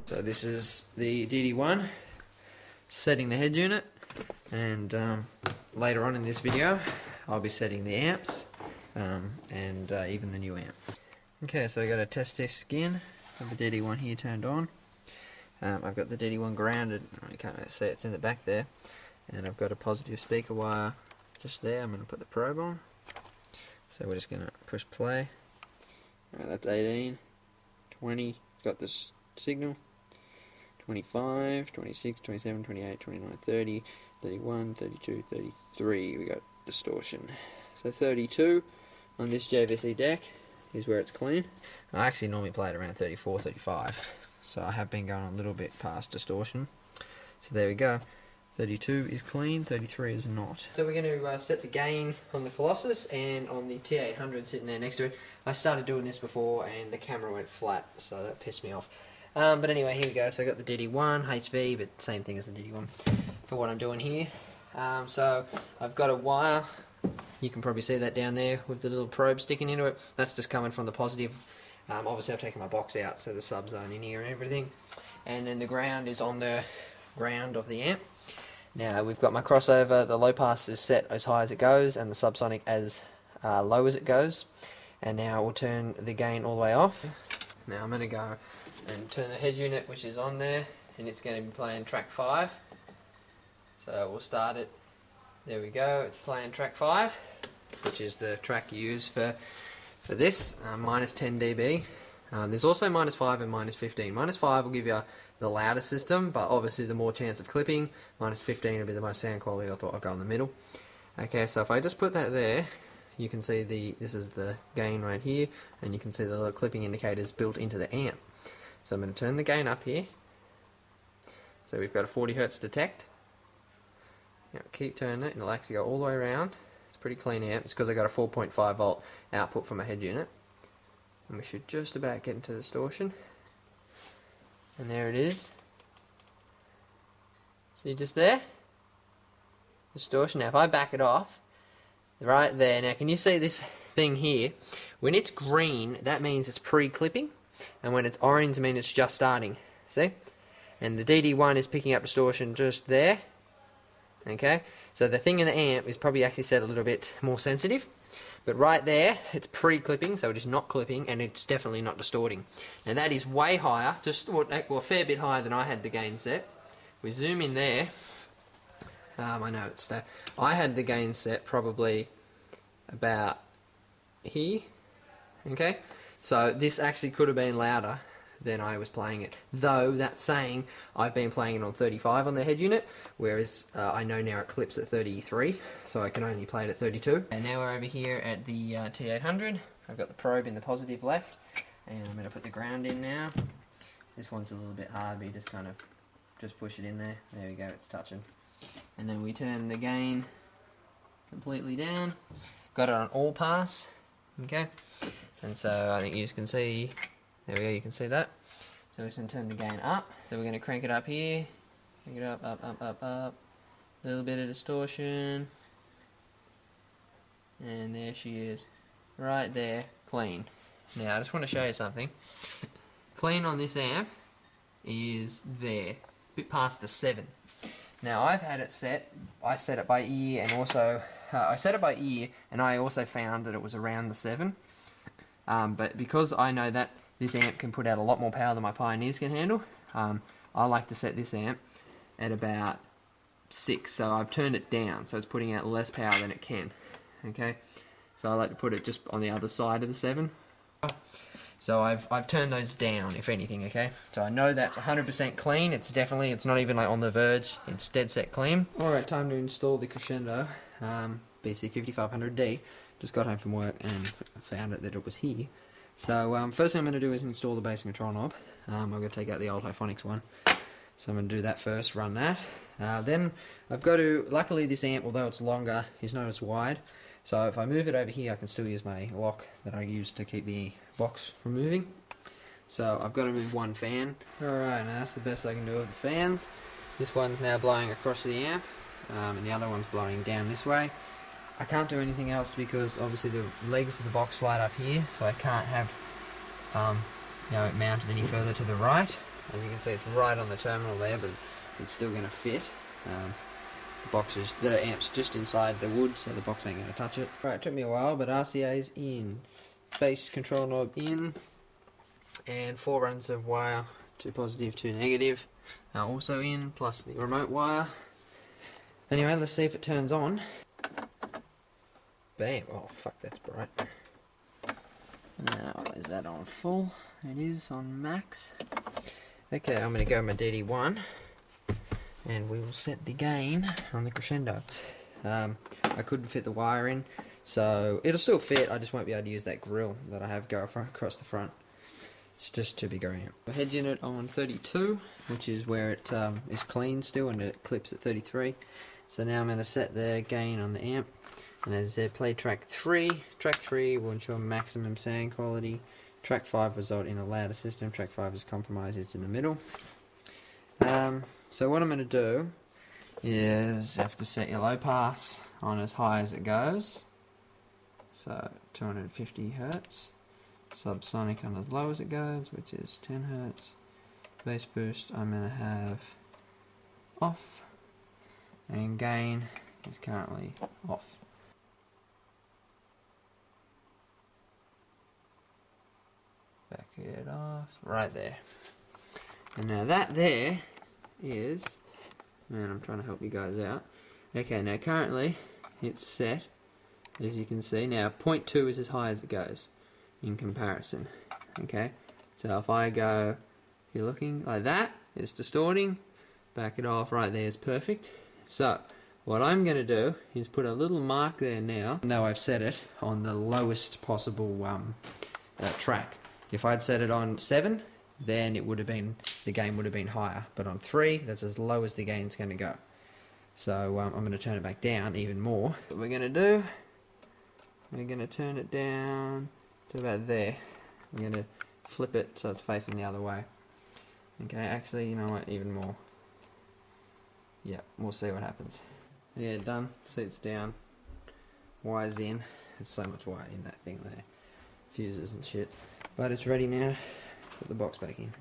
So this is the DD-1 setting the head unit, and later on in this video I'll be setting the amps and even the new amp. Okay, so I got a test disc skin of the DD-1 here turned on. I've got the DD-1 grounded, you can't see it's in the back there, and I've got a positive speaker wire just there. I'm going to put the probe on, so we're just going to push play. Alright, that's 18, 20, got this signal, 25, 26, 27, 28, 29, 30, 31, 32, 33, we got distortion. So 32 on this JVC deck is where it's clean. I actually normally play it around 34, 35, so I have been going a little bit past distortion. So there we go. 32 is clean, 33 is not. So we're going to set the gain on the Colossus and on the T800 sitting there next to it. I started doing this before and the camera went flat, so that pissed me off. But anyway, here we go. So I got the DD-1HV, but same thing as the DD-1 for what I'm doing here. So I've got a wire. You can probably see that down there with the little probe sticking into it. That's just coming from the positive. Obviously I've taken my box out, so the sub's on in here and everything. And then the ground is on the ground of the amp. Now we've got my crossover, the low pass is set as high as it goes and the subsonic as low as it goes. And now we'll turn the gain all the way off. Now I'm going to go and turn the head unit, which is on there, and it's going to be playing track 5. So we'll start it. There we go, it's playing track 5, which is the track you use for this, minus 10 dB. There's also minus 5 and minus 15. Minus 5 will give you the louder system, but obviously the more chance of clipping. Minus 15 will be the most sound quality. I thought I'd go in the middle. Okay, so if I just put that there, you can see this is the gain right here, and you can see the little clipping indicators built into the amp. So I'm going to turn the gain up here. So we've got a 40 Hz detect. Now keep turning it, and it'll actually go all the way around. It's a pretty clean amp. It's because I got a 4.5 volt output from a head unit. And we should just about get into distortion. And there it is. See just there? Distortion. Now if I back it off, right there, now can you see this thing here? When it's green, that means it's pre-clipping, and when it's orange, it means it's just starting. See? And the DD-1 is picking up distortion just there. Okay? So the thing in the amp is probably actually set a little bit more sensitive. But right there, it's pre-clipping, so it is not clipping, and it's definitely not distorting. Now that is way higher, just well, a fair bit higher than I had the gain set. We zoom in there. I know it's I had the gain set probably about here. Okay, so this actually could have been louder than I was playing it. Though that's saying I've been playing it on 35 on the head unit, whereas I know now it clips at 33, so I can only play it at 32. And now we're over here at the T800. I've got the probe in the positive left, and I'm going to put the ground in now. This one's a little bit hard, but you just kind of push it in there. There we go, it's touching. And then we turn the gain completely down. Got it on all pass. Okay, and so I think you can see. There we go, you can see that. So we're just going to turn the gain up. So we're going to crank it up here. Crank it up, up, up, up, up. A little bit of distortion. And there she is. Right there, clean. Now I just want to show you something. Clean on this amp is there. A bit past the 7. Now I've had it set. I set it by ear, and also I set it by ear, and I also found that it was around the 7. But because I know that this amp can put out a lot more power than my Pioneers can handle, I like to set this amp at about 6, so I've turned it down, so it's putting out less power than it can. Okay, so I like to put it just on the other side of the 7. So I've turned those down, if anything. Okay, so I know that's 100% clean. It's not even like on the verge. It's dead set clean. All right, time to install the Crescendo BC5500D. Just got home from work and found that it was here. So first thing I'm going to do is install the bass and control knob. I'm going to take out the old Hyphonics one. So I'm going to do that first, run that. Then I've got to, luckily this amp, although it's longer, is not as wide. So if I move it over here, I can still use my lock that I use to keep the box from moving. So I've got to move one fan. Alright, now that's the best I can do with the fans. This one's now blowing across the amp, and the other one's blowing down this way. I can't do anything else because obviously the legs of the box slide up here, so I can't have it mounted any further to the right. As you can see, it's right on the terminal there, but it's still going to fit. The amp's just inside the wood, so the box ain't going to touch it. Right, it took me a while, but RCA's in. Base control knob in. And 4 runs of wire, 2 positive, 2 negative, are also in, plus the remote wire. Anyway, let's see if it turns on. Bam! Oh fuck, that's bright. Now, is that on full? It is on max. Okay, I'm going to go my DD-1, and we will set the gain on the Crescendo. I couldn't fit the wire in, so it'll still fit, I just won't be able to use that grill that I have go across the front. It's just too big a amp. The head unit on 32, which is where it is clean still, and it clips at 33. So now I'm going to set the gain on the amp, and as I said, play track 3. Track 3 will ensure maximum sound quality. Track 5 result in a louder system. Track 5 is compromised, it's in the middle. So what I'm going to do is have to set your low pass on as high as it goes. So 250 Hertz. Subsonic on as low as it goes, which is 10 Hertz. Bass boost I'm going to have off, and gain is currently off. Back it off, right there. And now that there is, man, I'm trying to help you guys out. Okay, now currently it's set, as you can see. Now 0.2 is as high as it goes in comparison. Okay, so if I go, if you're looking like that, it's distorting. Back it off, right there is perfect. So what I'm going to do is put a little mark there now. Now I've set it on the lowest possible track. If I'd set it on 7, then it would have been, the gain would have been higher. But on 3, that's as low as the gain's going to go. So I'm going to turn it back down even more. What we're going to do, we're going to turn it down to about there. I'm going to flip it so it's facing the other way. Okay, actually, you know what, even more. Yeah, we'll see what happens. Yeah, done. Seats down. Wires in. There's so much wire in that thing there. Fuses and shit. But it's ready now. Put the box back in.